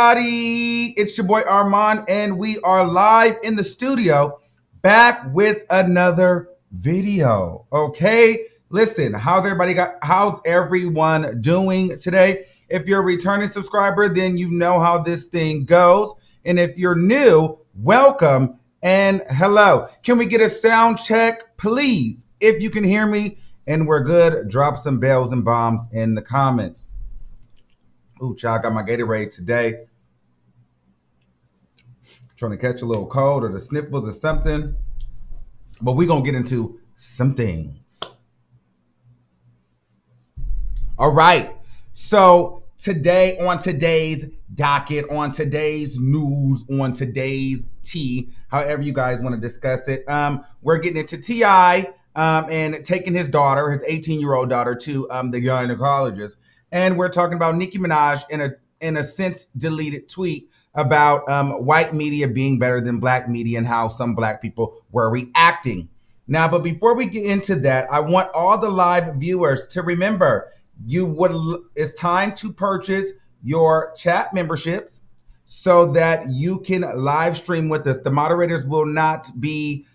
everybody? It's your boy Armon, and we are live in the studio back with another video. Okay, listen, how's everyone doing today? If you're a returning subscriber, then you know how this thing goes. And if you're new, welcome and hello. Can we get a sound check, please? If you can hear me and we're good, drop some bells and bombs in the comments. Ooh, child, I got my Gatorade today. Trying to catch a little cold or the sniffles or something. But we're going to get into some things. All right. So today, on today's docket, on today's news, on today's tea, however you guys want to discuss it, we're getting into T.I. And taking his daughter, his 18-year-old daughter, to the gynecologist. And we're talking about Nicki Minaj in a since deleted tweet about white media being better than black media and how some black people were reacting. Now, but before we get into that, I want all the live viewers to remember it's time to purchase your chat memberships so that you can live stream with us. The moderators will not be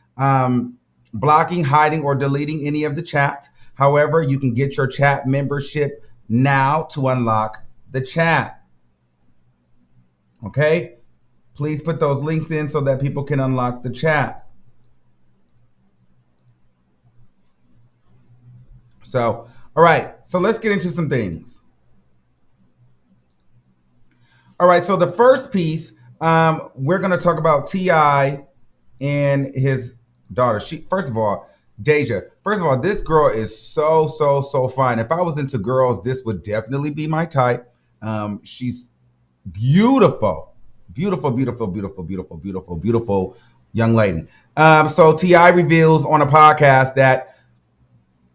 blocking, hiding, or deleting any of the chat. However, you can get your chat membership now to unlock the chat. Okay? Please put those links in so that people can unlock the chat. So, all right. So let's get into some things. All right. So the first piece, we're going to talk about T.I. and his daughter. First of all, Deja. First of all, this girl is so fine. If I was into girls, this would definitely be my type. She's beautiful young lady. So T.I. reveals on a podcast that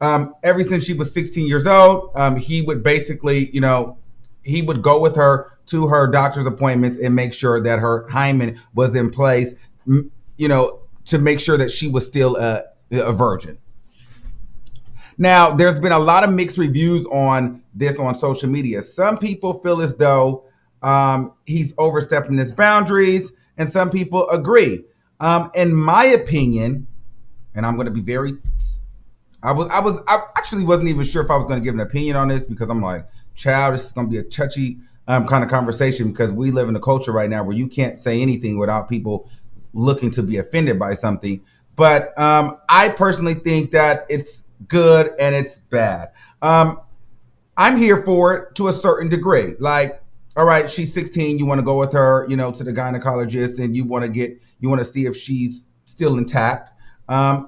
ever since she was 16 years old, he would basically, he would go with her to her doctor's appointments and make sure that her hymen was in place, to make sure that she was still a virgin. Now, there's been a lot of mixed reviews on this on social media. Some people feel as though he's overstepping his boundaries, and some people agree. In my opinion, and I'm going to be very, I actually wasn't even sure if I was going to give an opinion on this because I'm like, child, this is going to be a touchy kind of conversation because we live in a culture right now where you can't say anything without people looking to be offended by something. But I personally think that it's good and it's bad. I'm here for it to a certain degree. Like, all right, she's 16. You want to go with her, to the gynecologist, and you want to see if she's still intact. All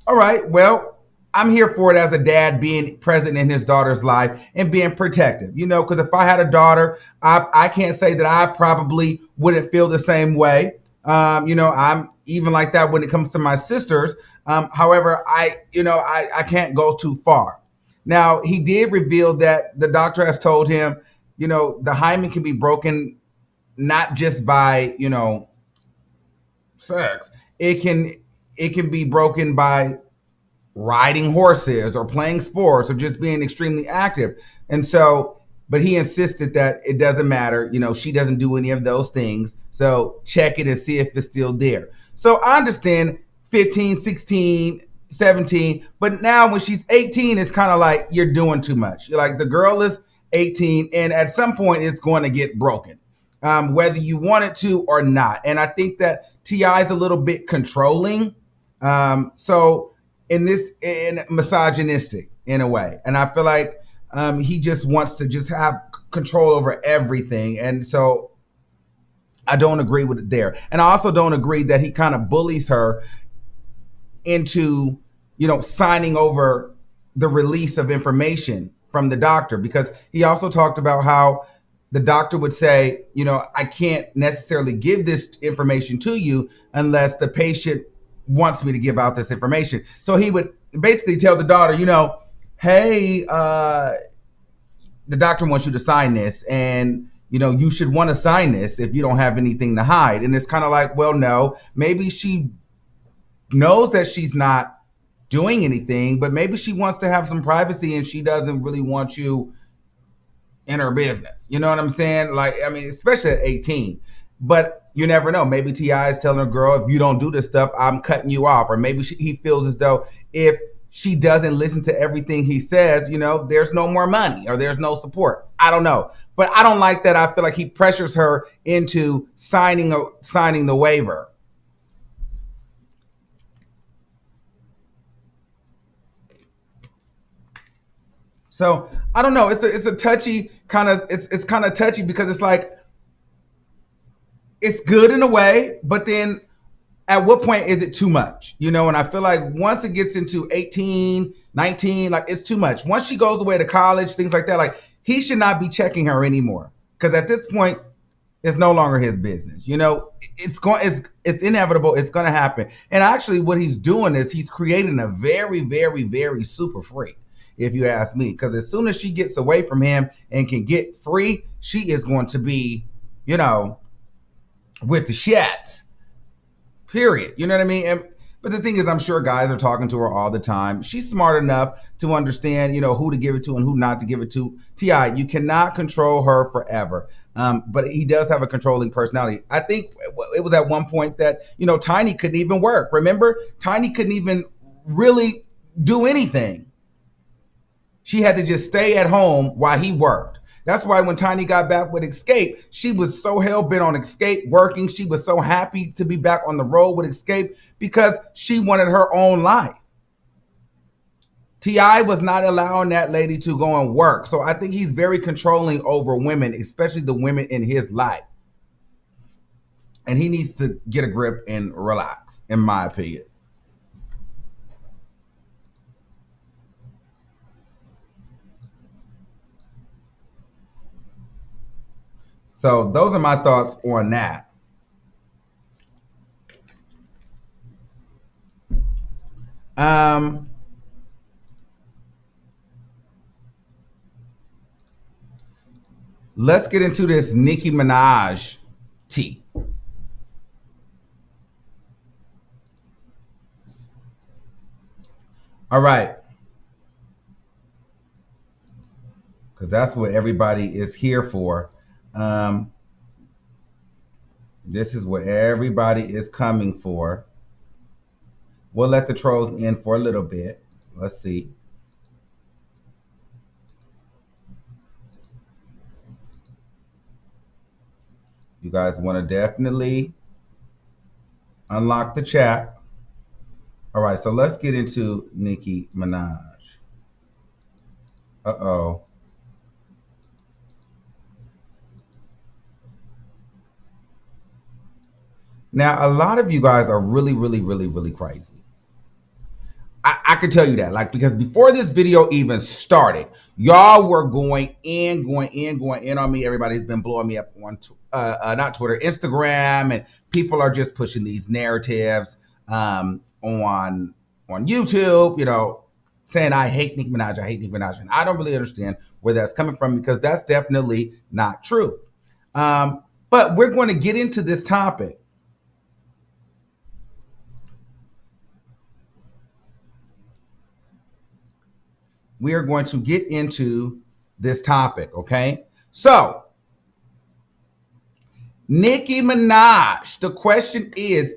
right, well, I'm here for it as a dad, being present in his daughter's life and being protective, because if I had a daughter, I can't say that I probably wouldn't feel the same way. I'm even like that when it comes to my sisters. However, I can't go too far. Now, he did reveal that the doctor has told him, the hymen can be broken not just by, sex. It can be broken by riding horses or playing sports or just being extremely active. And so, but he insisted that it doesn't matter. She doesn't do any of those things. So check it and see if it's still there. So I understand 15, 16, 17, but now when she's 18, it's kind of like you're doing too much. You're like, the girl is 18 and at some point it's going to get broken, whether you want it to or not. And I think that T.I. is a little bit controlling. So in misogynistic in a way. And I feel like he just wants to just have control over everything. And so I don't agree with it there. And I also don't agree that he kind of bullies her into, signing over the release of information from the doctor, because he also talked about how the doctor would say, I can't necessarily give this information to you unless the patient wants me to give out this information. So he would basically tell the daughter, hey, the doctor wants you to sign this, and you should want to sign this if you don't have anything to hide. And it's kind of like, well, no, maybe she knows that she's not doing anything, but maybe she wants to have some privacy and she doesn't really want you in her business. You know what I'm saying? Like, I mean, especially at 18. But you never know. Maybe T.I. is telling a girl, if you don't do this stuff, I'm cutting you off. Or maybe he feels as though if she doesn't listen to everything he says, you know, there's no more money or there's no support. I don't know. But I don't like that. I feel like he pressures her into signing the waiver. So I don't know. It's a touchy kind of. It's kind of touchy because it's like it's good in a way, but then at what point is it too much? You know, and I feel like once it gets into 18, 19, like it's too much. Once she goes away to college, things like that, like he should not be checking her anymore. Because at this point, it's no longer his business. You know, it's inevitable. It's going to happen. And actually, what he's doing is he's creating a very, very, very super freak, if you ask me. Because as soon as she gets away from him and can get free, she is going to be, you know, with the shits. Period. You know what I mean? But the thing is, I'm sure guys are talking to her all the time. She's smart enough to understand, you know, who to give it to and who not to give it to. T.I., you cannot control her forever. But he does have a controlling personality. I think it was at one point that, you know, Tiny couldn't even work. Remember? Tiny couldn't even really do anything. She had to just stay at home while he worked. That's why when Tiny got back with Escape, she was so hell-bent on Escape working. She was so happy to be back on the road with Escape because she wanted her own life. T.I. was not allowing that lady to go and work. So I think he's very controlling over women, especially the women in his life. And he needs to get a grip and relax, in my opinion. So those are my thoughts on that. Let's get into this Nicki Minaj tea. All right. Because that's what everybody is here for. This is what everybody is coming for. We'll let the trolls in for a little bit. Let's see. You guys want to definitely unlock the chat. All right, so let's get into Nicki Minaj. Uh-oh. Now, a lot of you guys are really, really, really, really crazy. I can tell you that, like, because before this video even started, y'all were going in on me. Everybody's been blowing me up on, not Twitter, Instagram, and people are just pushing these narratives on YouTube, you know, saying I hate Nicki Minaj, and I don't really understand where that's coming from because that's definitely not true. But we're going to get into this topic. We are going to get into this topic, okay? So, Nicki Minaj, the question is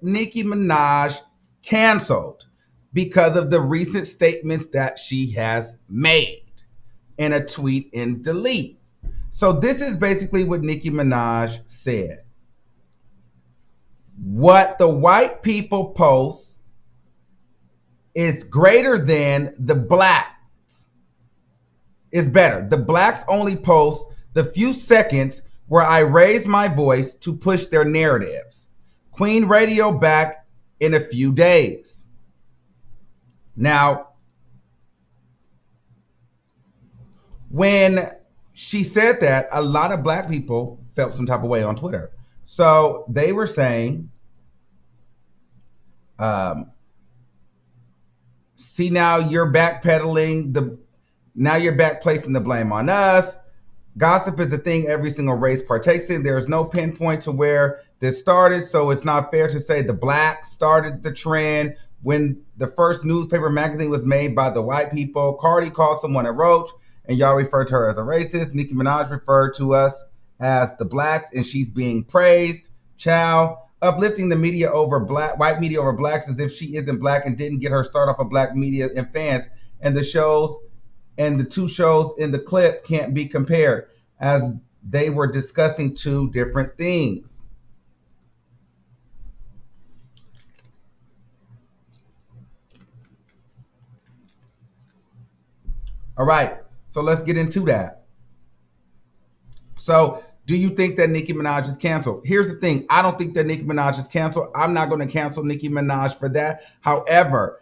Nicki Minaj canceled because of the recent statements that she has made in a tweet and delete? So this is basically what Nicki Minaj said. What the white people post is greater than the blacks. Is better. The blacks only post the few seconds where I raise my voice to push their narratives. Queen Radio back in a few days. Now, when she said that, a lot of black people felt some type of way on Twitter. So they were saying, see, now you're backpedaling, now you're back placing the blame on us. Gossip is a thing every single race partakes in. There's no pinpoint to where this started, so it's not fair to say the blacks started the trend when the first newspaper magazine was made by the white people. Cardi called someone a roach, and y'all refer to her as a racist. Nicki Minaj referred to us as the blacks, and she's being praised. Chow, uplifting the media over white media over blacks as if she isn't black and didn't get her start off of black media and fans. And the two shows in the clip can't be compared, as they were discussing two different things. All right, so let's get into that. So, do you think that Nicki Minaj is canceled? Here's the thing. I don't think that Nicki Minaj is canceled. I'm not going to cancel Nicki Minaj for that. However,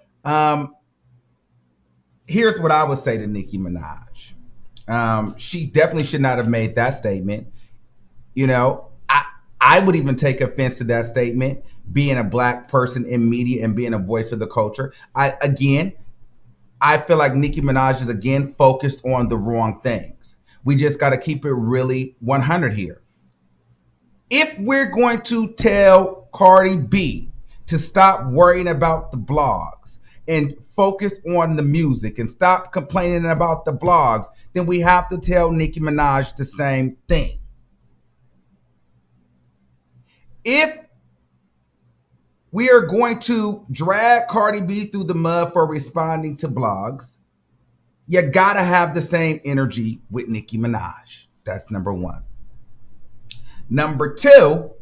here's what I would say to Nicki Minaj. She definitely should not have made that statement. You know, I would even take offense to that statement, being a black person in media and being a voice of the culture. I feel like Nicki Minaj is again focused on the wrong things. We just got to keep it really 100 here. If we're going to tell Cardi B to stop worrying about the blogs and focus on the music and stop complaining about the blogs, then we have to tell Nicki Minaj the same thing. If we are going to drag Cardi B through the mud for responding to blogs, you gotta have the same energy with Nicki Minaj. That's number one. Number two,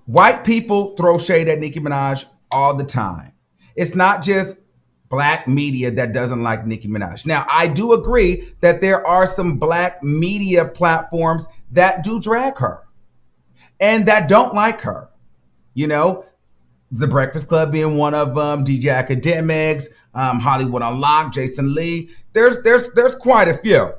white people throw shade at Nicki Minaj all the time. It's not just black media that doesn't like Nicki Minaj. Now, I do agree that there are some black media platforms that do drag her and that don't like her. You know, The Breakfast Club being one of them, DJ Academics, Hollywood Unlocked, Jason Lee. There's quite a few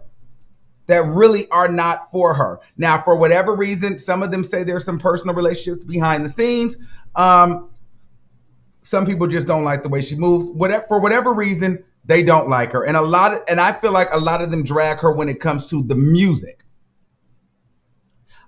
that really are not for her. Now, for whatever reason, some of them say there's some personal relationships behind the scenes. Some people just don't like the way she moves. For whatever reason, they don't like her. And I feel like a lot of them drag her when it comes to the music.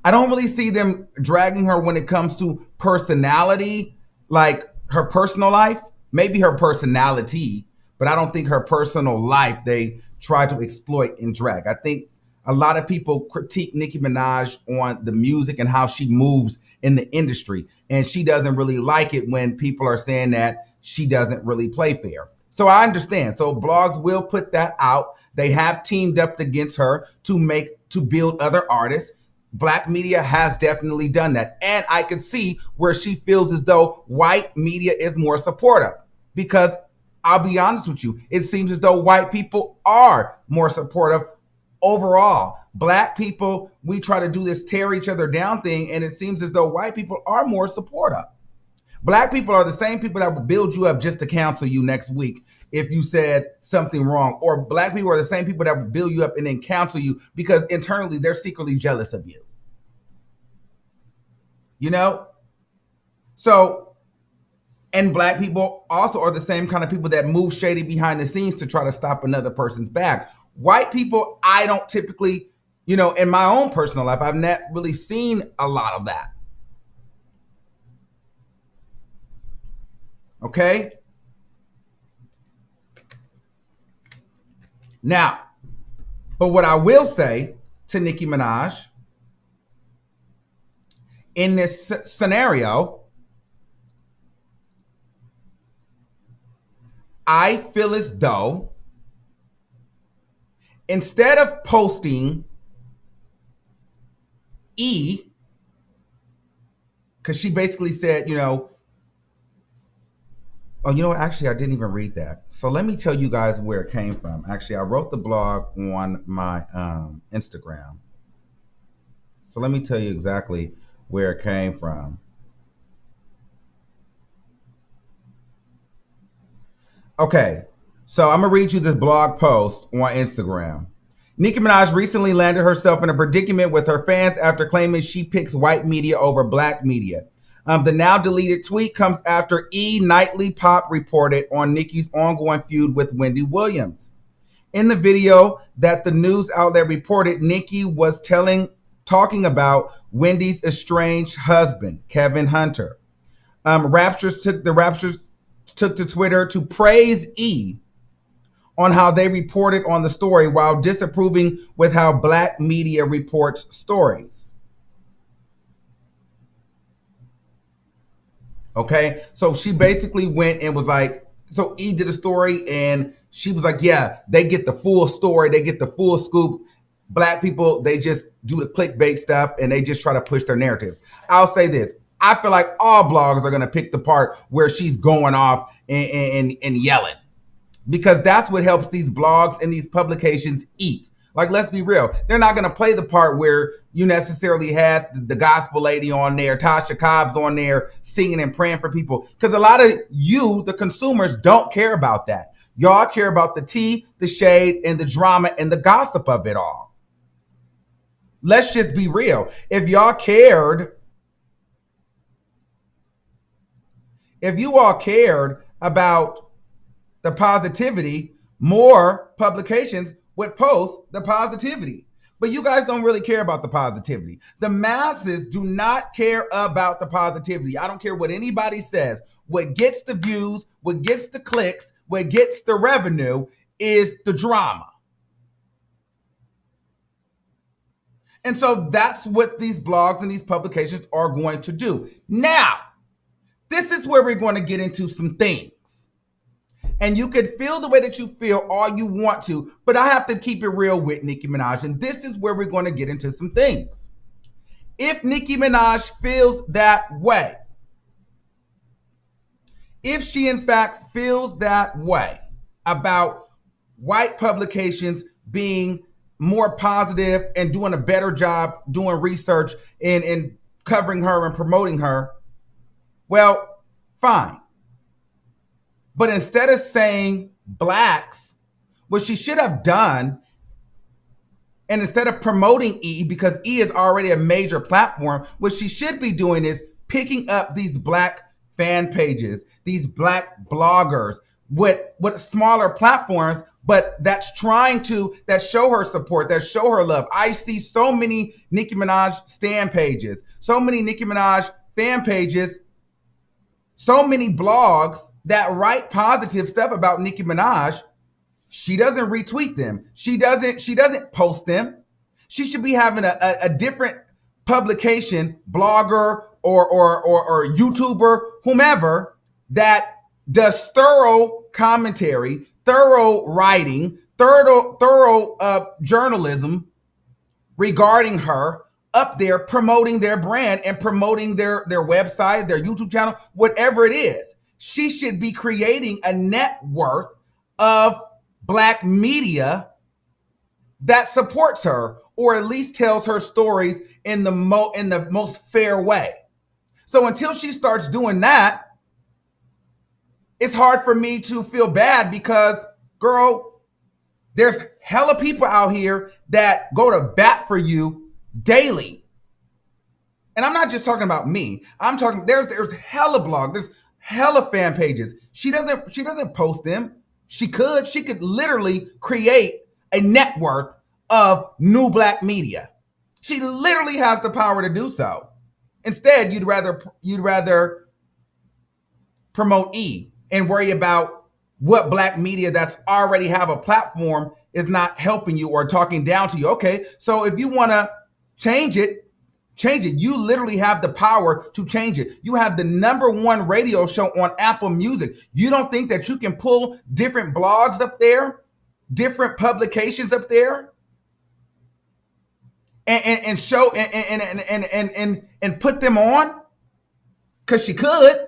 I don't really see them dragging her when it comes to personality, like her personal life, maybe her personality, but I don't think her personal life they try to exploit and drag. I think a lot of people critique Nicki Minaj on the music and how she moves in the industry, and she doesn't really like it when people are saying that she doesn't really play fair. So I understand. So blogs will put that out. They have teamed up against her to build other artists. Black media has definitely done that. And I could see where she feels as though white media is more supportive, because I'll be honest with you, it seems as though white people are more supportive overall. Black people, we try to do this tear each other down thing, and it seems as though white people are more supportive. Black people are the same people that will build you up just to cancel you next week if you said something wrong. Or black people are the same people that will build you up and then cancel you because internally they're secretly jealous of you. You know? So, and black people also are the same kind of people that move shady behind the scenes to try to stop another person's back. White people, I don't typically, in my own personal life, I've not really seen a lot of that. Okay? Now, but what I will say to Nicki Minaj, in this scenario, I feel as though instead of posting E, because she basically said, actually, I didn't even read that. So let me tell you guys where it came from. Actually, I wrote the blog on my Instagram. So let me tell you exactly where it came from. Okay, so I'm going to read you this blog post on Instagram. Nicki Minaj recently landed herself in a predicament with her fans after claiming she picks white media over black media. The now deleted tweet comes after E! Nightly Pop reported on Nicki's ongoing feud with Wendy Williams. In the video that the news outlet reported, Nicki was talking about Wendy's estranged husband, Kevin Hunter. Raptures took to Twitter to praise E! on how they reported on the story while disapproving with how Black media reports stories. Okay, so she basically went and was like, so E did a story and she was like, yeah, they get the full story, they get the full scoop. Black people, they just do the clickbait stuff and they just try to push their narratives. I'll say this. I feel like all bloggers are going to pick the part where she's going off and yelling, because that's what helps these blogs and these publications eat. Like, let's be real. They're not going to play the part where you necessarily had the gospel lady on there, Tasha Cobb's on there singing and praying for people. Because a lot of you, the consumers, don't care about that. Y'all care about the tea, the shade, and the drama and the gossip of it all. Let's just be real. If y'all cared, if you all cared about the positivity, more publications would post the positivity. But you guys don't really care about the positivity. The masses do not care about the positivity. I don't care what anybody says. What gets the views, what gets the clicks, what gets the revenue is the drama. And so that's what these blogs and these publications are going to do. Now, this is where we're going to get into some things. And you can feel the way that you feel all you want to, but I have to keep it real with Nicki Minaj. And this is where we're going to get into some things. If Nicki Minaj feels that way, if she in fact feels that way about white publications being more positive and doing a better job doing research and covering her and promoting her, well, fine. But instead of saying blacks, what she should have done, and instead of promoting E, because E is already a major platform, what she should be doing is picking up these black fan pages, these black bloggers with smaller platforms, but that show her support, that show her love. I see so many Nicki Minaj stan pages, so many Nicki Minaj fan pages, so many blogs that write positive stuff about Nicki Minaj. She doesn't retweet them. She doesn't post them. She should be having a different publication, blogger or YouTuber, whomever, that does thorough commentary, thorough writing, thorough journalism regarding her, up there promoting their brand and promoting their website, their YouTube channel, whatever it is. She should be creating a net worth of black media that supports her, or at least tells her stories in the most fair way. So until she starts doing that, it's hard for me to feel bad, because, girl, there's hella people out here that go to bat for you daily. And I'm not just talking about me. I'm talking, there's hella blogs, there's hella fan pages. She doesn't post them. She could literally create a net worth of new black media. She literally has the power to do so. Instead, you'd rather promote E and worry about what black media that's already have a platform is not helping you or talking down to you. Okay, so if you want to change it. You literally have the power to change it. You have the #1 radio show on Apple Music. You don't think that you can pull different blogs up there, different publications up there, and show and put them on? Because she could.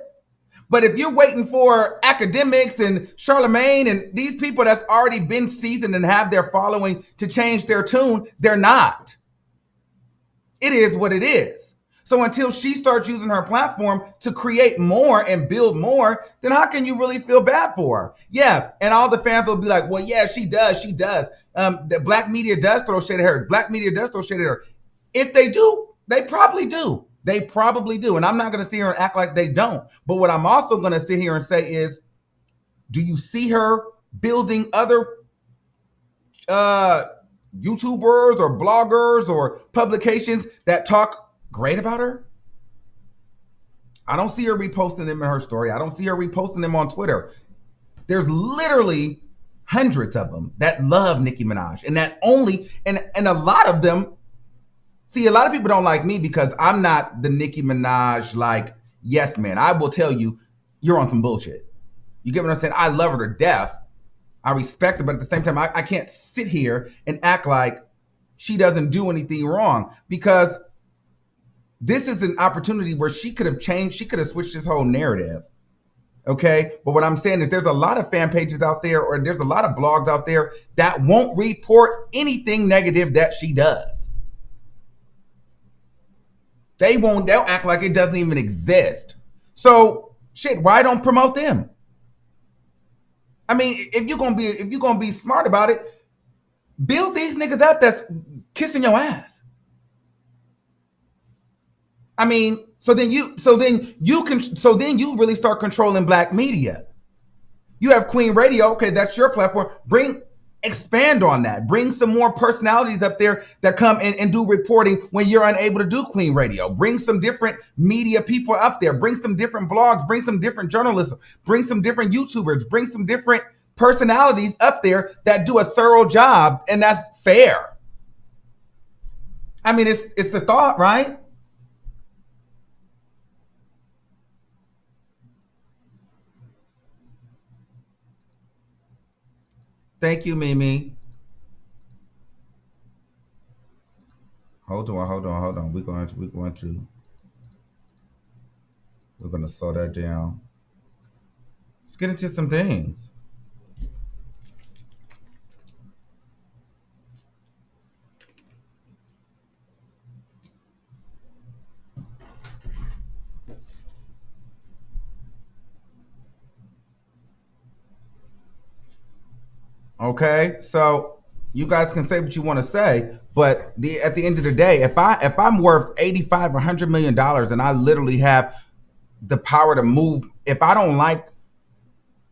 But if you're waiting for academics and Charlemagne and these people that's already been seasoned and have their following to change their tune, they're not. It is what it is. So until she starts using her platform to create more and build more, then how can you really feel bad for her? Yeah, and all the fans will be like, well, yeah, she does. The black media does throw shade at her. Black media does throw shade at her. If they do, they probably do. They probably do. And I'm not going to sit here and act like they don't. But what I'm also going to sit here and say is, do you see her building other YouTubers or bloggers or publications that talk great about her? I don't see her reposting them in her story. I don't see her reposting them on Twitter. There's literally hundreds of them that love Nicki Minaj, and that only and a lot of them. See, a lot of people don't like me because I'm not the Nicki Minaj like yes man. I will tell you, you're on some bullshit. You get what I'm saying? I love her to death. I respect her, but at the same time, I can't sit here and act like she doesn't do anything wrong, because this is an opportunity where she could have changed, she could have switched this whole narrative. Okay, but what I'm saying is there's a lot of fan pages out there, or there's a lot of blogs out there that won't report anything negative that she does. They'll act like it doesn't even exist. So shit, why don't promote them? I mean, if you're gonna be smart about it, build these niggas up that's kissing your ass. I mean, so then you really start controlling black media. You have Queen Radio, okay, that's your platform. Expand on that. Bring some more personalities up there that come and do reporting when you're unable to do Queen Radio. Bring some different media people up there. Bring some different blogs. Bring some different journalism. Bring some different YouTubers. Bring some different personalities up there that do a thorough job, and that's fair. I mean, it's the thought, right? Thank you, Mimi. Hold on. We're going to slow that down. Let's get into some things. Okay, so you guys can say what you want to say, but at the end of the day, if I'm worth 85 or $100 million and I literally have the power to move, if I don't like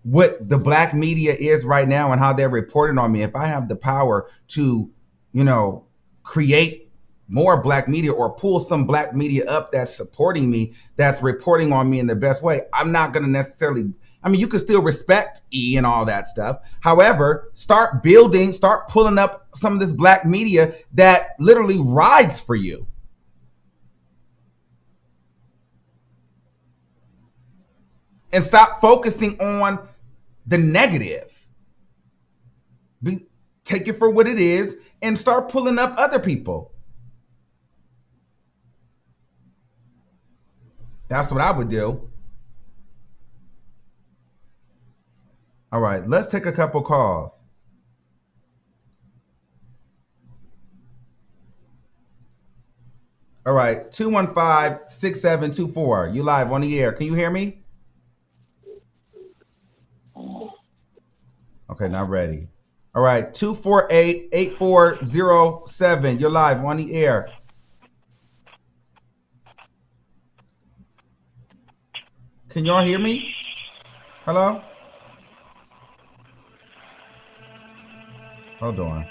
what the black media is right now and how they're reporting on me, if I have the power to, create more black media or pull some black media up that's supporting me, that's reporting on me in the best way, I'm not going to necessarily. I mean, you can still respect E and all that stuff. However, start pulling up some of this black media that literally rides for you. And stop focusing on the negative. Take it for what it is and start pulling up other people. That's what I would do. All right, let's take a couple calls. All right, 215-6724. You live on the air. Can you hear me? Okay, not ready. All right, 248-8407. You're live on the air. Can y'all hear me? Hello? Hold on.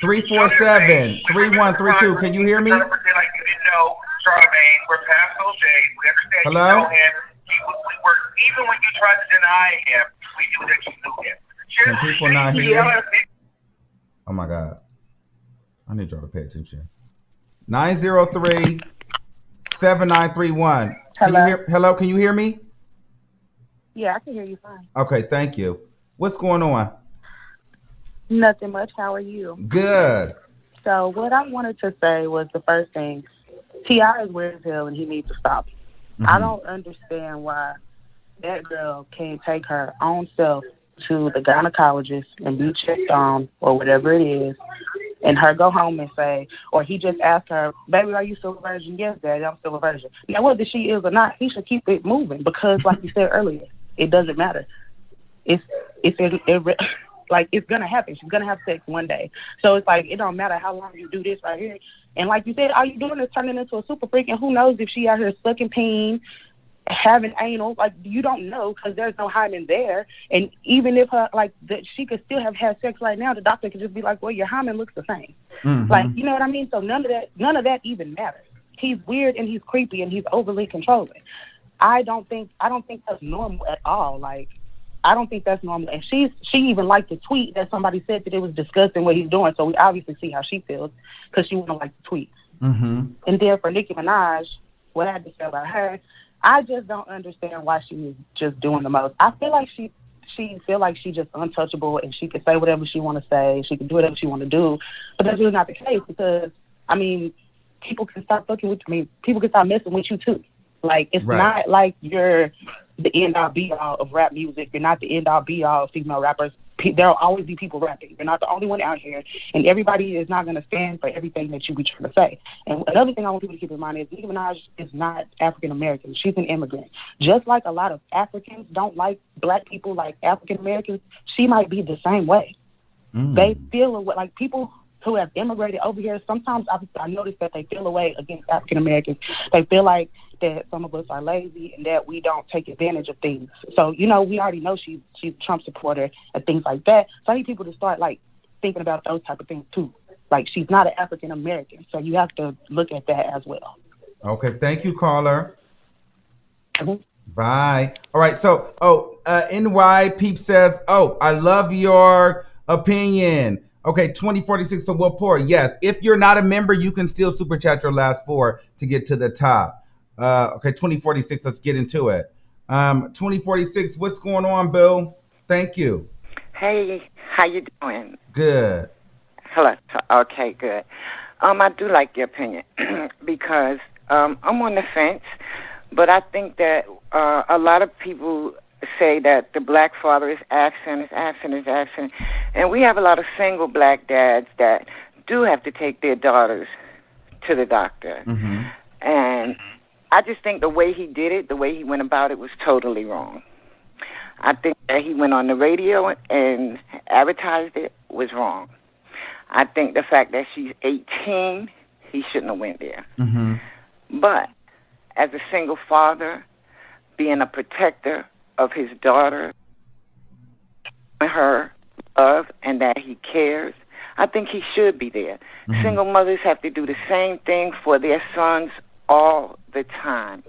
347-3132. Can you hear me? Hello? Even when you tried to deny him, we knew that you knew him. Can people not hear? Oh my God. I need y'all to pay attention. 903-7931. Hello, can you hear me? Yeah, I can hear you fine. Okay, thank you. What's going on? Nothing much. How are you? Good. So what I wanted to say was the first thing. T.I. is weird as hell and he needs to stop. Mm-hmm. I don't understand why that girl can't take her own self to the gynecologist and be checked on or whatever it is, and her go home and say, or he just asked her, baby, are you still a virgin? Yes, Daddy, I'm still a virgin. Now, whether she is or not, he should keep it moving because, like you said earlier, it doesn't matter. It's going to happen. She's going to have sex one day. So it's like, it don't matter how long you do this right here. And like you said, all you doing is turning into a super freak, and who knows if she out here sucking peen, having anal, like you don't know because there's no hymen there. And even if she could still have had sex right now, the doctor could just be like, well, your hymen looks the same. Mm-hmm. Like, you know what I mean? So none of that even matters. He's weird and he's creepy and he's overly controlling. I don't think that's normal at all. Like, I don't think that's normal. And she even liked the tweet that somebody said that it was disgusting what he's doing. So we obviously see how she feels because she wouldn't like the tweet. Mm-hmm. And then for Nicki Minaj, what I had to say about her, I just don't understand why she was just doing the most. I feel like she feel like she's just untouchable and she can say whatever she want to say. She can do whatever she want to do. But that's really not the case because, I mean, people can start fucking with me. People can start messing with you too. Like, it's Right. not like you're the end all be all of rap music. You're not the end all be all of female rappers. There'll always be people rapping. You're not the only one out here, and everybody is not going to stand for everything that you be trying to say. And another thing I want people to keep in mind is Nicki Minaj is not African American. She's an immigrant. Just like a lot of Africans don't like black people like African Americans, she might be the same way. They feel like people who have immigrated over here. Sometimes I notice that they feel away against African Americans. They feel like that some of us are lazy and that we don't take advantage of things. So, we already know she's a Trump supporter and things like that. So I need people to start like thinking about those type of things too. Like, she's not an African American, so you have to look at that as well. Okay, thank you, caller. Mm-hmm. Bye. All right, so NY Peep says, I love your opinion. Okay, 2046, so we'll pour. Yes, if you're not a member, you can still super chat your last four to get to the top. Okay, 2046, let's get into it. 2046, what's going on, Bill? Thank you. Hey, how you doing? Good. Hello. Okay, good. I do like your opinion because I'm on the fence, but I think that a lot of people say that the black father is absent, and we have a lot of single black dads that do have to take their daughters to the doctor. Mm-hmm. And I just think the way he did it, the way he went about it was totally wrong. I think that he went on the radio and advertised it was wrong. I think the fact that she's 18, he shouldn't have went there. Mm-hmm. But as a single father, being a protector of his daughter, her love, and that he cares, I think he should be there. Mm-hmm. Single mothers have to do the same thing for their sons all the time.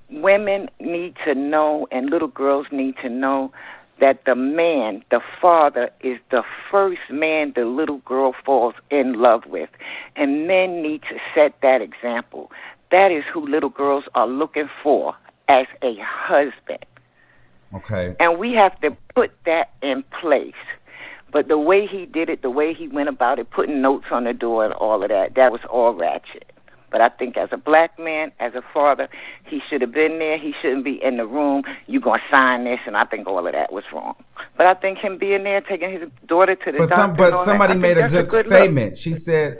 Women need to know, and little girls need to know, that the man, the father, is the first man the little girl falls in love with. And men need to set that example. That is who little girls are looking for as a husband. Okay. And we have to put that in place. But the way he did it, the way he went about it, putting notes on the door and all of that, that was all ratchet. But I think as a black man, as a father, he should have been there. He shouldn't be in the room. You're going to sign this, and I think all of that was wrong. But I think him being there, taking his daughter to the doctor. But somebody made a good statement. Look. She said,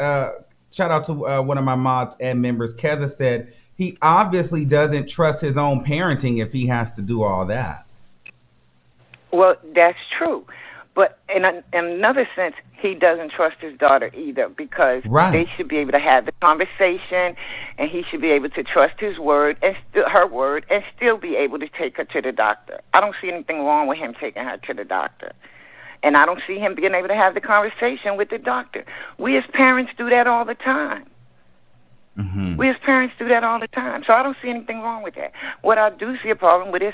shout out to one of my mods and members, Keza said, he obviously doesn't trust his own parenting if he has to do all that. Well, that's true. But in another sense, he doesn't trust his daughter either because they should be able to have the conversation, and he should be able to trust his word and her word and still be able to take her to the doctor. I don't see anything wrong with him taking her to the doctor. And I don't see him being able to have the conversation with the doctor. We as parents do that all the time. Mm-hmm. We as parents do that all the time. So I don't see anything wrong with that. What I do see a problem with is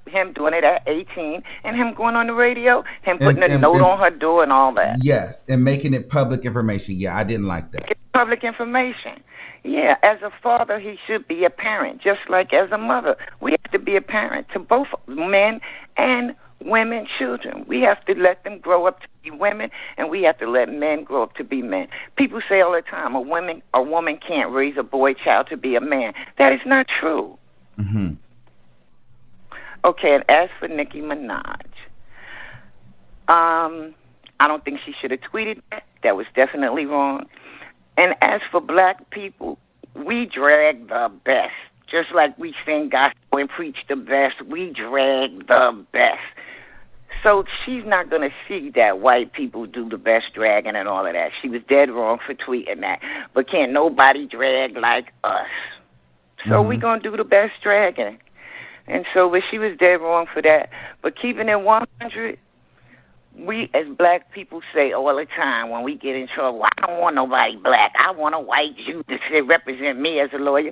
him doing it at 18 and him going on the radio, him putting a note on her door and all that. Yes, and making it public information. Yeah, I didn't like that. Public information. Yeah, as a father, he should be a parent, just like as a mother. We have to be a parent to both men and women, children. We have to let them grow up to be women, and we have to let men grow up to be men. People say all the time, a woman can't raise a boy child to be a man. That is not true. Mm-hmm. Okay, and as for Nicki Minaj, I don't think she should have tweeted that. That was definitely wrong. And as for black people, we drag the best. Just like we sing gospel and preach the best, we drag the best. So she's not going to see that white people do the best dragging and all of that. She was dead wrong for tweeting that. But can't nobody drag like us. So we're going to do the best dragging. And so, but she was dead wrong for that. But keeping it 100, we as black people say all the time when we get in trouble, I don't want nobody black. I want a white Jew to represent me as a lawyer.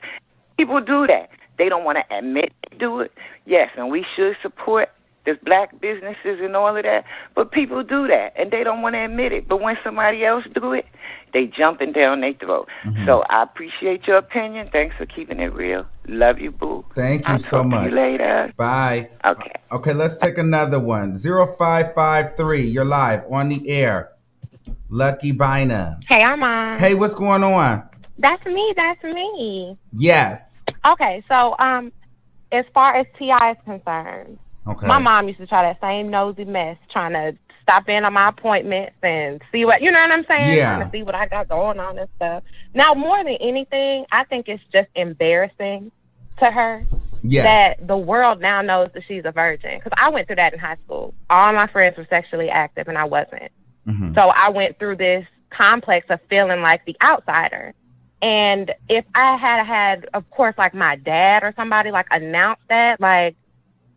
People do that. They don't want to admit they do it. Yes, and we should support the black businesses and all of that, but people do that, and they don't want to admit it. But when somebody else do it, they jumping down their throat. So I appreciate your opinion. Thanks for keeping it real. Love you, boo. Thank you so much. Talk to you later. Bye. Okay. Okay, let's take another one. 0553, you're live on the air. Lucky Bina. Hey, Armon. Hey, what's going on? That's me. Yes. Okay, so as far as T.I. is concerned, my mom used to try that same nosy mess, trying to stop in on my appointments and see what, you know what I'm saying? Yeah. Trying to see what I got going on and stuff. Now, more than anything, I think it's just embarrassing to her that the world now knows that she's a virgin. Because I went through that in high school. All my friends were sexually active and I wasn't. So I went through this complex of feeling like the outsider. And if I had, of course, like my dad or somebody like announce that, like,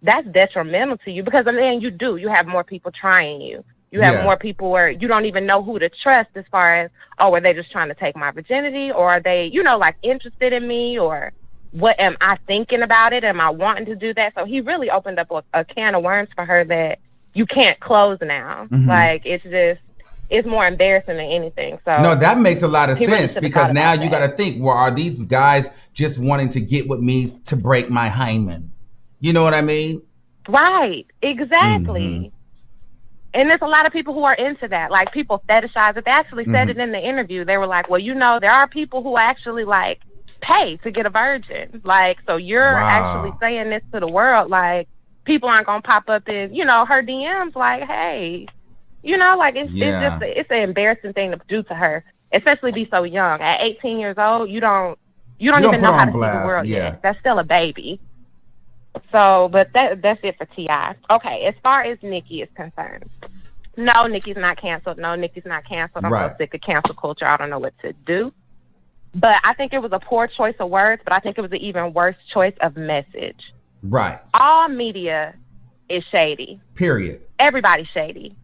that's detrimental to you, because then you have more people trying you. You have more people where you don't even know who to trust as far as, oh, are they just trying to take my virginity, or are they, like interested in me, or what am I thinking about it? Am I wanting to do that? So he really opened up a can of worms for her that you can't close now. Like, it's more embarrassing than anything. So no, that makes a lot of sense, because now you got to think, well, are these guys just wanting to get with me to break my hymen? You know what I mean? Right, exactly. And there's a lot of people who are into that. Like, people fetishize it. They actually said it in the interview. They were like, well, there are people who actually, like, pay to get a virgin. Like, so you're actually saying this to the world. Like, people aren't going to pop up in, her DMs like, hey, like, it's an embarrassing thing to do to her, especially be so young. At 18 years old, you don't even know how to see the world yet. That's still a baby. So, but that's it for T.I. Okay, as far as Nicki is concerned, no, Nicki's not canceled. I'm so sick of cancel culture. I don't know what to do. But I think it was a poor choice of words, but I think it was an even worse choice of message. Right. All media is shady. Period. Everybody's shady.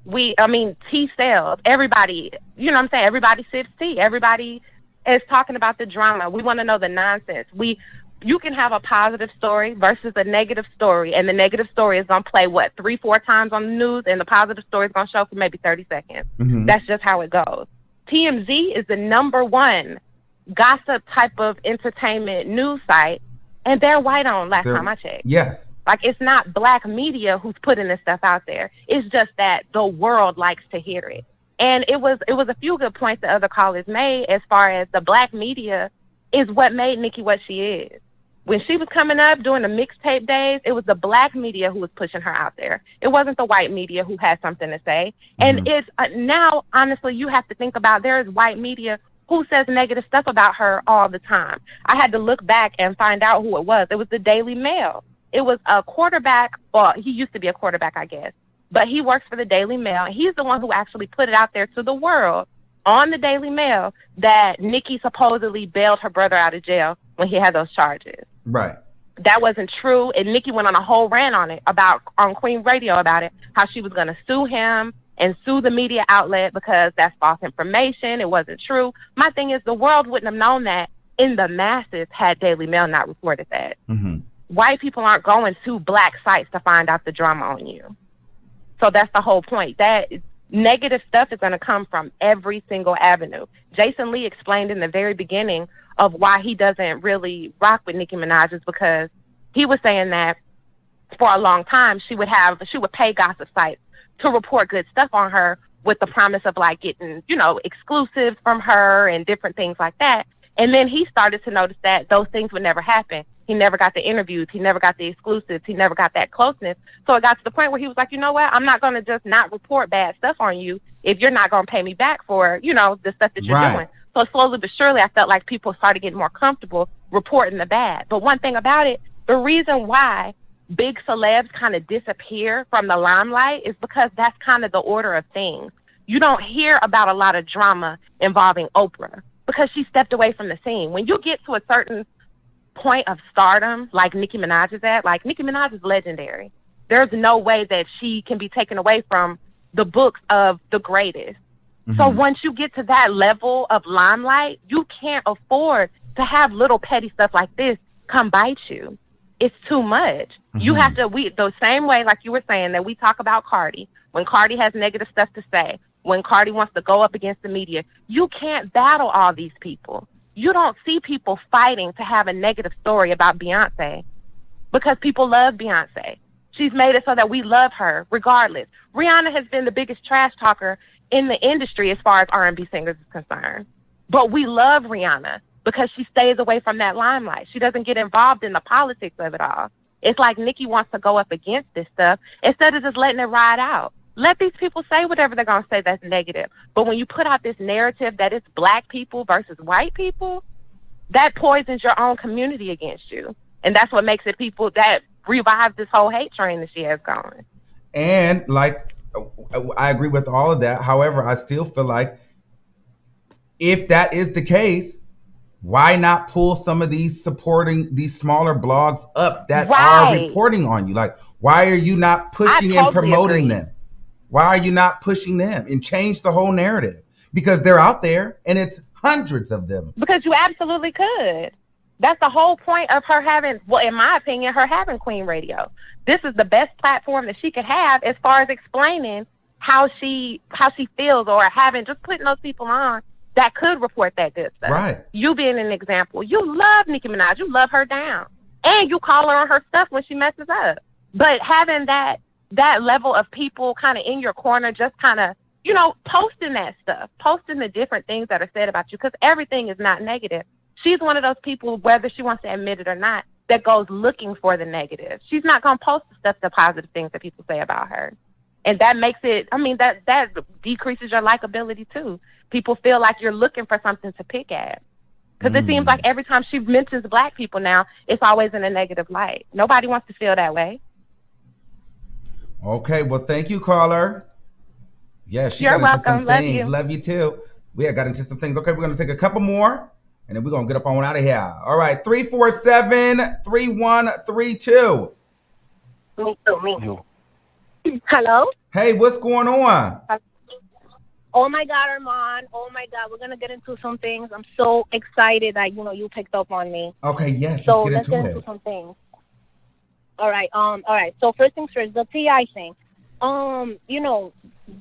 Tea sells. Everybody, everybody sips tea. Everybody is talking about the drama. We want to know the nonsense. You can have a positive story versus a negative story, and the negative story is going to play, 3-4 times on the news, and the positive story is going to show for maybe 30 seconds. That's just how it goes. TMZ is the #1 gossip type of entertainment news site, and they're white on last time I checked. Yes. Like, it's not black media who's putting this stuff out there. It's just that the world likes to hear it. And it was a few good points that other callers made as far as the black media is what made Nicki what she is. When she was coming up during the mixtape days, it was the black media who was pushing her out there. It wasn't the white media who had something to say. And it's now, honestly, you have to think about, there is white media who says negative stuff about her all the time. I had to look back and find out who it was. It was the Daily Mail. It was a quarterback, or he used to be a quarterback, I guess, but he works for the Daily Mail. He's the one who actually put it out there to the world on the Daily Mail that Nicki supposedly bailed her brother out of jail when he had those charges. Right. That wasn't true, and Nicki went on a whole rant on Queen Radio about it, how she was going to sue him and sue the media outlet because that's false information. It wasn't true. My thing is, the world wouldn't have known that in the masses had Daily Mail not reported that. White people aren't going to black sites to find out the drama on you. So that's the whole point. That negative stuff is going to come from every single avenue. Jason Lee explained in the very beginning of why he doesn't really rock with Nicki Minaj, is because he was saying that for a long time she would pay gossip sites to report good stuff on her with the promise of like getting, exclusives from her and different things like that. And then he started to notice that those things would never happen. He never got the interviews. He never got the exclusives. He never got that closeness. So it got to the point where he was like, you know what? I'm not going to just not report bad stuff on you if you're not going to pay me back for, the stuff that you're doing. So slowly but surely, I felt like people started getting more comfortable reporting the bad. But one thing about it, the reason why big celebs kind of disappear from the limelight is because that's kind of the order of things. You don't hear about a lot of drama involving Oprah because she stepped away from the scene. When you get to a certain point of stardom, like Nicki Minaj is at, like Nicki Minaj is legendary. There's no way that she can be taken away from the books of the greatest. So once you get to that level of limelight, you can't afford to have little petty stuff like this come bite you. it's too much. You have to, the same way, like you were saying, that we talk about Cardi, when Cardi has negative stuff to say, when Cardi wants to go up against the media, you can't battle all these people. You don't see people fighting to have a negative story about Beyonce because people love Beyonce. She's made it so that we love her regardless. Rihanna has been the biggest trash talker in the industry as far as R&B singers is concerned. But we love Rihanna because she stays away from that limelight. She doesn't get involved in the politics of it all. It's like Nicki wants to go up against this stuff instead of just letting it ride out. Let these people say whatever they're going to say that's negative. But when you put out this narrative that it's black people versus white people, that poisons your own community against you. And that's what makes it people that revives this whole hate train that she has going. And like, I agree with all of that. However, I still feel like if that is the case, why not pull some of these smaller blogs up that are reporting on you? Like, why are you not pushing and promoting them? Why are you not pushing them and change the whole narrative? Because they're out there and it's hundreds of them. Because you absolutely could. That's the whole point of her having, well, in my opinion, her having Queen Radio. This is the best platform that she could have as far as explaining how she feels, or just putting those people on that could report that good stuff. Right. You being an example. You love Nicki Minaj. You love her down. And you call her on her stuff when she messes up. But having that level of people kind of in your corner, just kind of, posting that stuff, posting the different things that are said about you, because everything is not negative. She's one of those people, whether she wants to admit it or not, that goes looking for the negative. She's not going to post the positive things that people say about her. And that makes it, that decreases your likability too. People feel like you're looking for something to pick at. Because it seems like every time she mentions black people now, it's always in a negative light. Nobody wants to feel that way. Okay, well, thank you, caller. Yeah, You're got into welcome. some Love things. you. Love you too. We got into some things. Okay, we're going to take a couple more, and then we're going to get up on out of here. All right, 347-3132. Me. Hello? Hey, what's going on? Oh my God, Armon. Oh my God, we're gonna get into some things. I'm so excited that you picked up on me. Okay, yes, So let's get into some things. All right. So first things first, the TI thing.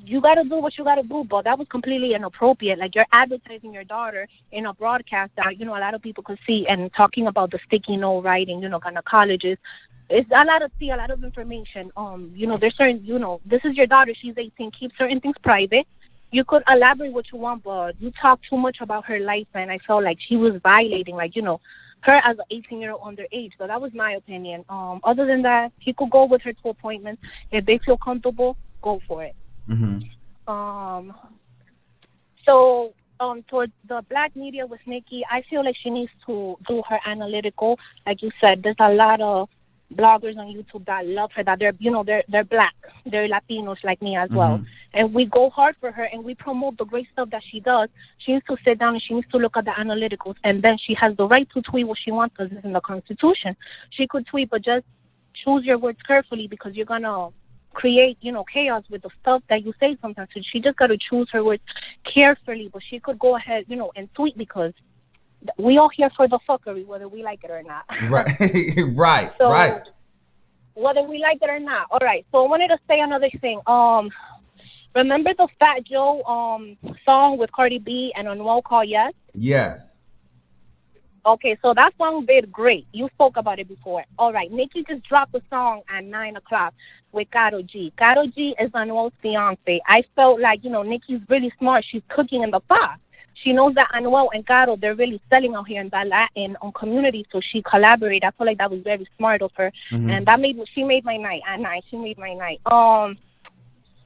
You gotta do what you gotta do, but that was completely inappropriate. Like, you're advertising your daughter in a broadcast that a lot of people could see, and talking about the sticky note writing, kind of colleges. It's a lot of information. There's certain, this is your daughter. She's 18. Keep certain things private. You could elaborate what you want, but you talk too much about her life, and I felt like she was violating, her as an 18-year-old underage. So that was my opinion. Other than that, he could go with her to appointments. If they feel comfortable, go for it. Towards the black media with Nicki, I feel like she needs to do her analytical. Like you said, there's a lot of bloggers on YouTube that love her, that they're black, they're Latinos like me as well, and we go hard for her and we promote the great stuff that she does. She needs to sit down and she needs to look at the analyticals, and then she has the right to tweet what she wants, because it's in the Constitution. She could tweet, but just choose your words carefully, because you're gonna create chaos with the stuff that you say sometimes. So she just got to choose her words carefully, but she could go ahead and tweet, because we all here for the fuckery, whether we like it or not. Right. right. So, right. Whether we like it or not. All right. So I wanted to say another thing. Remember the Fat Joe song with Cardi B and Anuel called Yes? Yes. Okay, so that song did great. You spoke about it before. All right, Nicki just dropped a song at 9 o'clock with Karol G. Karol G is Anuel's fiance. I felt like, Nicki's really smart. She's cooking in the pot. She knows that Anuel and Karol, they're really selling out here in that Latin community, so she collaborated. I feel like that was very smart of her, and she made my night. At 9, she made my night.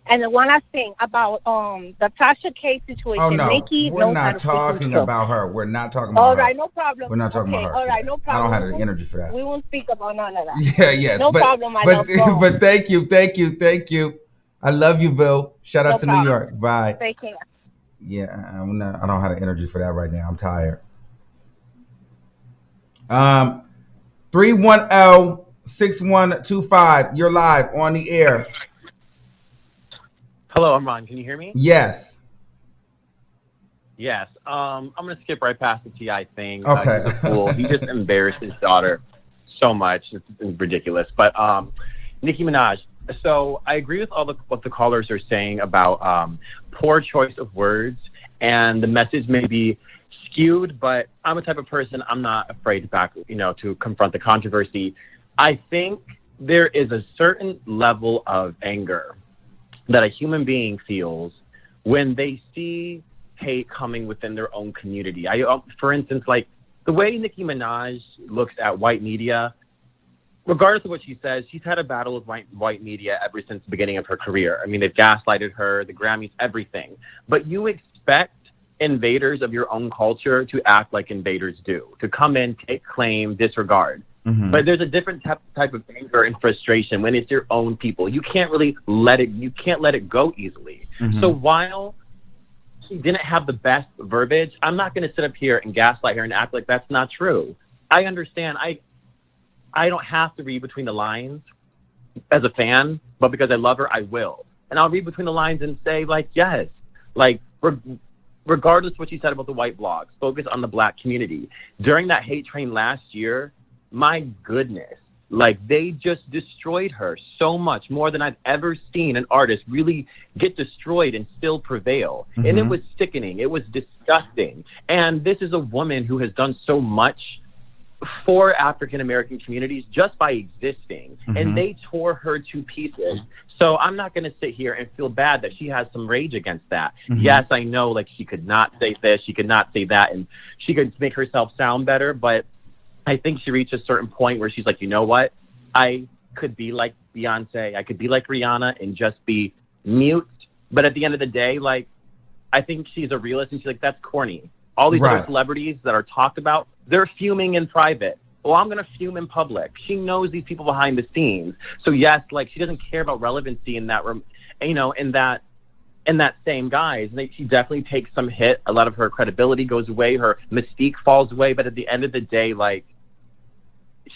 And the one last thing about the Tasha K situation. Oh, no, Nicki we're not talking about her. We're not talking about her. All right, no problem. We're not talking about her. All right, no problem. I don't have the energy for that. We won't speak about none of that. Yeah, yes. No problem, my love. But thank you. I love you, Bill. Shout out to New York. Bye. Take care. Yeah, I don't have the energy for that right now. I'm tired. 310-6125. You're live on the air. Hello, Armon. Can you hear me? Yes. Yes. I'm gonna skip right past the TI thing. Okay. He's a fool. He just embarrassed his daughter so much. It's ridiculous. But Nicki Minaj. So I agree with what the callers are saying about poor choice of words, and the message may be skewed, but I'm a type of person, I'm not afraid to confront the controversy. I think there is a certain level of anger that a human being feels when they see hate coming within their own community. For instance, like the way Nicki Minaj looks at white media, regardless of what she says, she's had a battle with white media ever since the beginning of her career. I mean, they've gaslighted her, the Grammys, everything. But you expect invaders of your own culture to act like invaders do, to come in, take claim, disregard. Mm-hmm. But there's a different type of anger and frustration when it's your own people. You can't really let it go easily. Mm-hmm. So while she didn't have the best verbiage, I'm not going to sit up here and gaslight her and act like that's not true. I understand. I don't have to read between the lines as a fan, but because I love her, I will. And I'll read between the lines and say, like, yes, like, regardless of what she said about the white blogs, focus on the black community. During that hate train last year, my goodness, like, they just destroyed her so much, more than I've ever seen an artist really get destroyed and still prevail. Mm-hmm. And it was sickening. It was disgusting. And this is a woman who has done so much for African-American communities just by existing. Mm-hmm. And they tore her to pieces. So I'm not going to sit here and feel bad that she has some rage against that. Mm-hmm. Yes, I know, like, she could not say this, she could not say that, and she could make herself sound better, but I think she reached a certain point where she's like, you know what? I could be like Beyonce, I could be like Rihanna and just be mute. But at the end of the day, like, I think she's a realist, and she's like, that's corny. All these other celebrities that are talked about, they're fuming in private. Well, I'm going to fume in public. She knows these people behind the scenes. So yes, like, she doesn't care about relevancy in that room, in that same guise. And she definitely takes some hit. A lot of her credibility goes away. Her mystique falls away. But at the end of the day, like,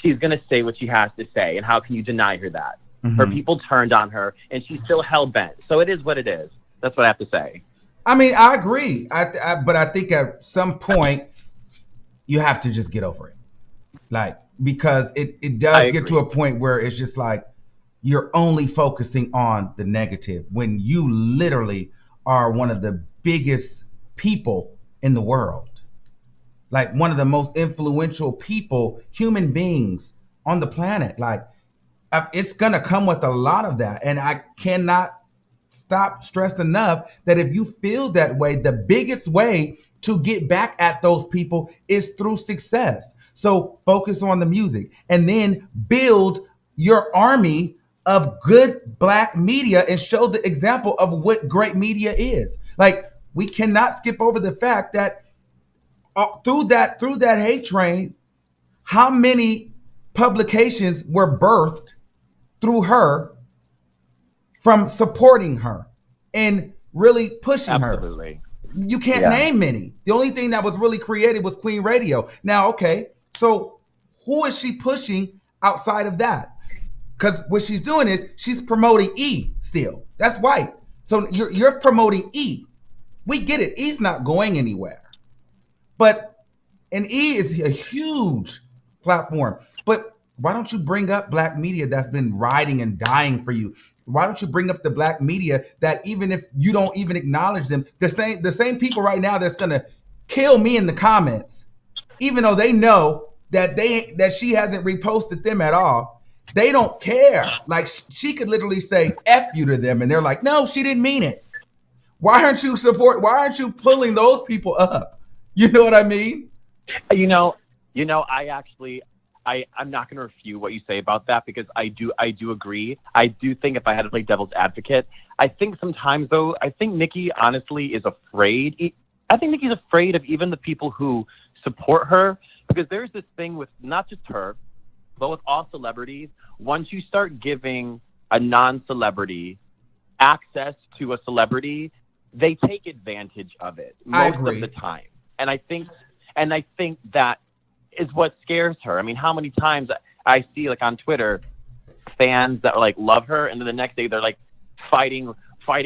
she's going to say what she has to say. And how can you deny her that? Mm-hmm. Her people turned on her, and she's still hell-bent. So it is what it is. That's what I have to say. I mean, I agree. But I think at some point, you have to just get over it. Like, because it does get to a point where it's just like you're only focusing on the negative when you literally are one of the biggest people in the world. Like, one of the most influential people, human beings on the planet. Like, it's going to come with a lot of that. And I cannot stop stress enough that if you feel that way, the biggest way to get back at those people is through success. So focus on the music and then build your army of good black media and show the example of what great media is. Like, we cannot skip over the fact that through that hate train, how many publications were birthed through her from supporting her and really pushing her. You can't name many. The only thing that was really created was Queen Radio. Now, okay, so who is she pushing outside of that? Because what she's doing is she's promoting E still. That's white. So you're promoting E. We get it. E's not going anywhere. And E is a huge platform. But why don't you bring up black media that's been riding and dying for you? Why don't you bring up the black media that, even if you don't even acknowledge them, the same people right now that's gonna kill me in the comments, even though they know that she hasn't reposted them at all, they don't care. Like, she could literally say F you to them, and they're like, no, she didn't mean it. Why aren't you pulling those people up? You know what I mean? I'm not going to refute what you say about that, because I do agree. I do think, if I had to play devil's advocate, I think sometimes, though, I think Nicki honestly is afraid. I think Nicki's afraid of even the people who support her, because there's this thing with not just her, but with all celebrities. Once you start giving a non-celebrity access to a celebrity, they take advantage of it most of the time. And I think that is what scares her. I mean, how many times I see, like, on Twitter, fans that like love her, and then the next day they're like fighting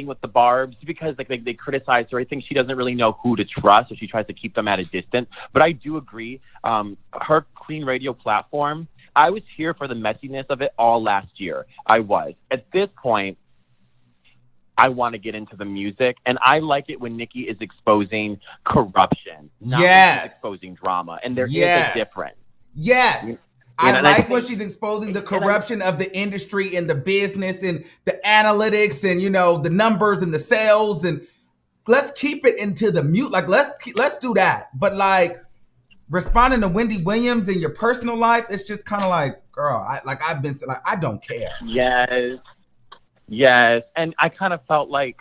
with the Barbs because like they criticize her. I think she doesn't really know who to trust, so she tries to keep them at a distance. But I do agree, her Queen Radio platform, I was here for the messiness of it all last year. I was. At this point, I want to get into the music, and I like it when Nicki is exposing corruption, not when she's exposing drama. And there is a difference. Yes. I like when she's exposing the corruption of the industry and the business and the analytics and, you know, the numbers and the sales, and let's keep it into the mute. Like, let's do that. But like responding to Wendy Williams in your personal life, it's just kind of like, girl, I've been like, I don't care. Yes. And I kind of felt like,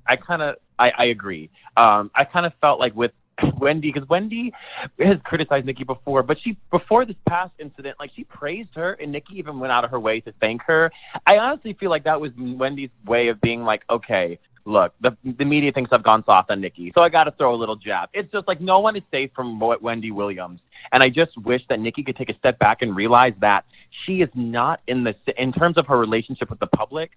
I agree. I kind of felt like with Wendy, because Wendy has criticized Nicki before, but before this past incident, like, she praised her, and Nicki even went out of her way to thank her. I honestly feel like that was Wendy's way of being like, okay, look, the media thinks I've gone soft on Nicki, so I got to throw a little jab. It's just like, no one is safe from Wendy Williams. And I just wish that Nicki could take a step back and realize that she is not in terms of her relationship with the public,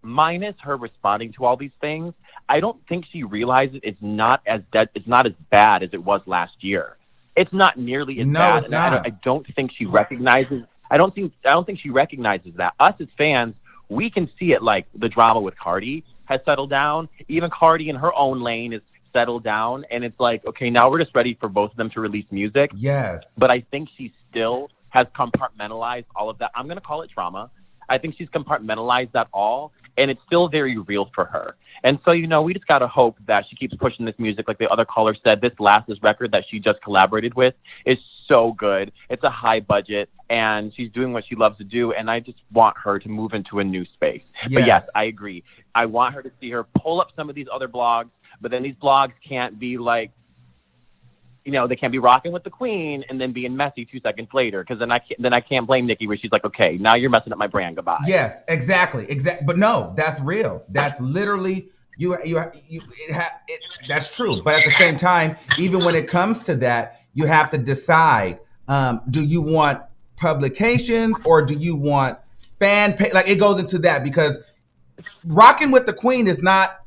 minus her responding to all these things, I don't think she realizes it's not as bad as it was last year. It's not nearly as bad. It's not. I don't think she recognizes. I don't think she recognizes that. Us as fans, we can see it. Like, the drama with Cardi has settled down. Even Cardi in her own lane is settled down, and it's like, okay, now we're just ready for both of them to release music. Yes. But I think she still has compartmentalized all of that. I'm gonna call it trauma. I think she's compartmentalized that all, and it's still very real for her. And so, you know, we just got to hope that she keeps pushing this music. Like the other caller said, this record that she just collaborated with is so good. It's a high budget, and she's doing what she loves to do, and I just want her to move into a new space. Yes. But yes, I agree. I want her to see her pull up some of these other blogs, but then these blogs can't be like, you know, they can't be rocking with the queen and then being messy 2 seconds later, because then I can't blame Nicki where she's like, okay, now you're messing up my brand. Goodbye. Yes, exactly. But no, that's real. That's literally that's true. But at the same time, even when it comes to that, you have to decide: do you want publications or do you want fan page? Like, it goes into that, because rocking with the queen is not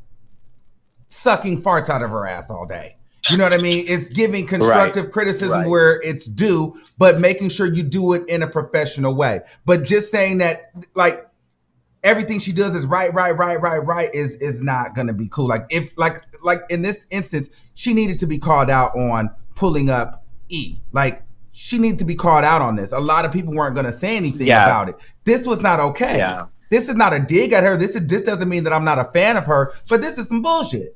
sucking farts out of her ass all day. You know what I mean? It's giving constructive criticism where it's due, but making sure you do it in a professional way. But just saying that, like, everything she does is right is not gonna be cool. Like, if like in this instance, she needed to be called out on pulling up E. Like, she needed to be called out on this. A lot of people weren't gonna say anything about it. This was not okay. Yeah. This is not a dig at her. This doesn't mean that I'm not a fan of her, but this is some bullshit.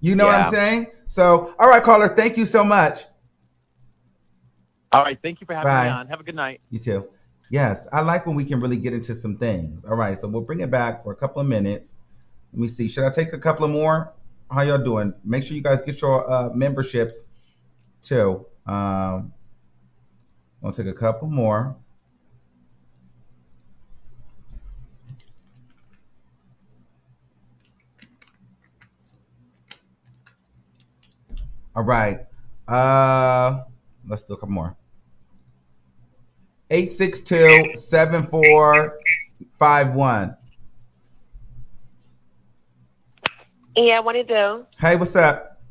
You know what I'm saying? So, all right, caller, thank you so much. All right, thank you for having me on. Have a good night. You too. Yes, I like when we can really get into some things. All right, so we'll bring it back for a couple of minutes. Let me see. Should I take a couple of more? How y'all doing? Make sure you guys get your memberships too. I'll take a couple more. All right. Let's do a couple more. 862-7451. Yeah, what do you do? Hey, what's up?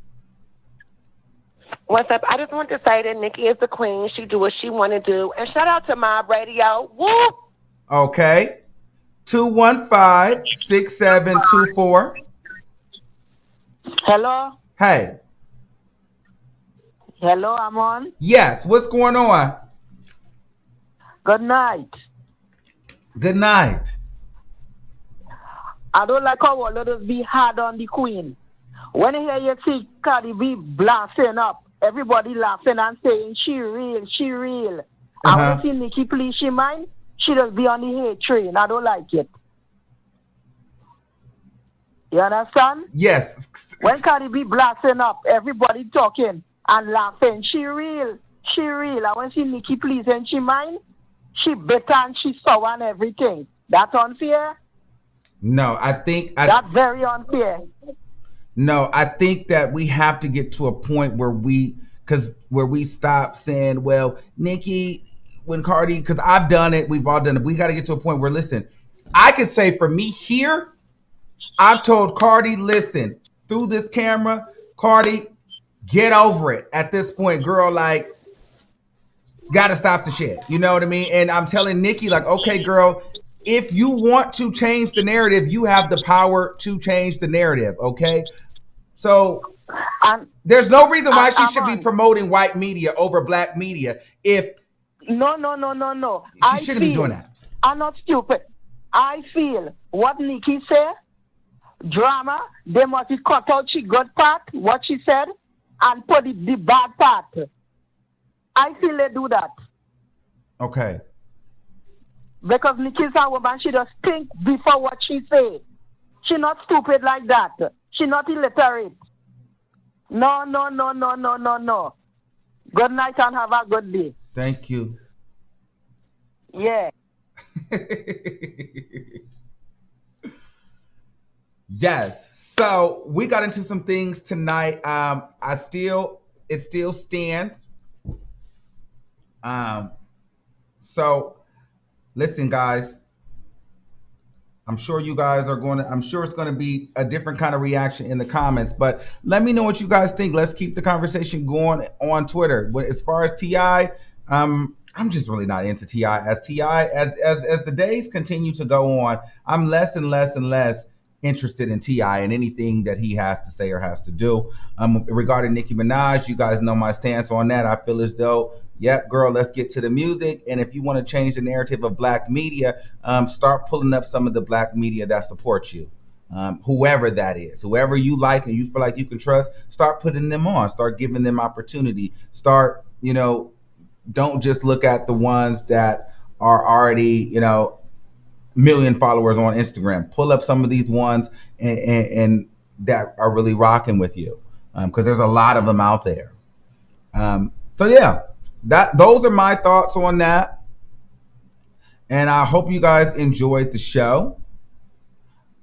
What's up? I just want to say that Nicki is the queen. She do what she want to do. And shout out to Mob Radio. Whoop! Okay. 215-6724. Hello? Hey. Hello, Armon. Yes, what's going on? Good night. Good night. I don't like how let us be hard on the queen. When I hear you see Cardi B blasting up, everybody laughing and saying she real. I want to see Nicki please she mind. She just be on the hate train. I don't like it. You understand? Yes. When Cardi B blasting up, everybody talking and laughing. She real. I want to see Nicki please and she mind. She better and she sour and everything. That's unfair? No, I think... That's very unfair. No, I think that we have to get to a point where we stop saying, well, Nicki, when Cardi... Because I've done it. We've all done it. We got to get to a point where, listen, I could say for me here, I've told Cardi, listen, through this camera, Cardi, get over it. At this point, girl, like, Got to stop the shit. You know what I mean? And I'm telling Nikki, like, okay, girl, if you want to change the narrative, you have the power to change the narrative. Okay. So there's no reason why she should be promoting white media over black media. If no. She shouldn't be doing that. I'm not stupid. I feel what Nikki said, drama, they must cut out she good part, what she said, and put the bad part. I feel they do that. Okay. Because Nikki's a woman, she just think before what she say. She not stupid like that. She not illiterate. No. Good night and have a good day. Thank you. Yeah. Yes. So we got into some things tonight. It still stands. So listen, guys. I'm sure it's going to be a different kind of reaction in the comments, but let me know what you guys think. Let's keep the conversation going on Twitter. As far as T.I., I'm just really not into T.I. As the days continue to go on, I'm less and less interested in T.I. and anything that he has to say or has to do. Regarding Nicki Minaj, you guys know my stance on that. I feel as though, yep, girl, let's get to the music. And if you want to change the narrative of black media, start pulling up some of the black media that supports you. Whoever that is, whoever you like and you feel like you can trust, start putting them on, start giving them opportunity. Start, don't just look at the ones that are already, million followers on Instagram. Pull up some of these ones and that are really rocking with you, because there's a lot of them out there. So yeah, those are my thoughts on that, and I hope you guys enjoyed the show.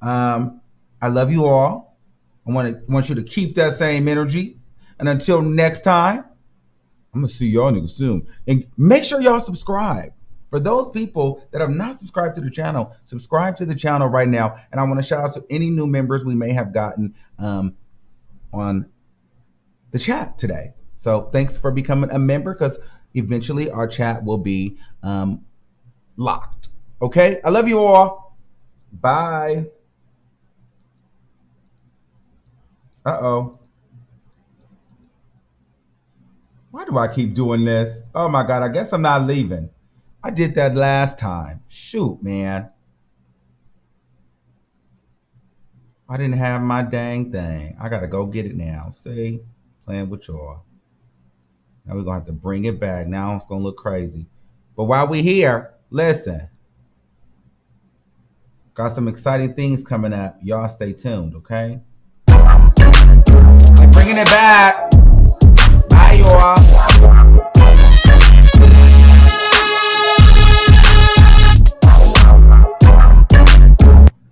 I love you all. I want you to keep that same energy, and until next time, I'm gonna see y'all niggas soon. And make sure y'all subscribe. For those people that have not subscribed to the channel, subscribe to the channel right now. And I want to shout out to any new members we may have gotten on the chat today. So thanks for becoming a member, because eventually our chat will be locked. Okay? I love you all. Bye. Uh-oh. Why do I keep doing this? Oh my God, I guess I'm not leaving. I did that last time. Shoot, man. I didn't have my dang thing. I gotta go get it now. See? Playing with y'all. Now we're gonna have to bring it back. Now it's gonna look crazy. But while we're here, listen. Got some exciting things coming up. Y'all stay tuned, okay? I'm bringing it back. Bye, y'all.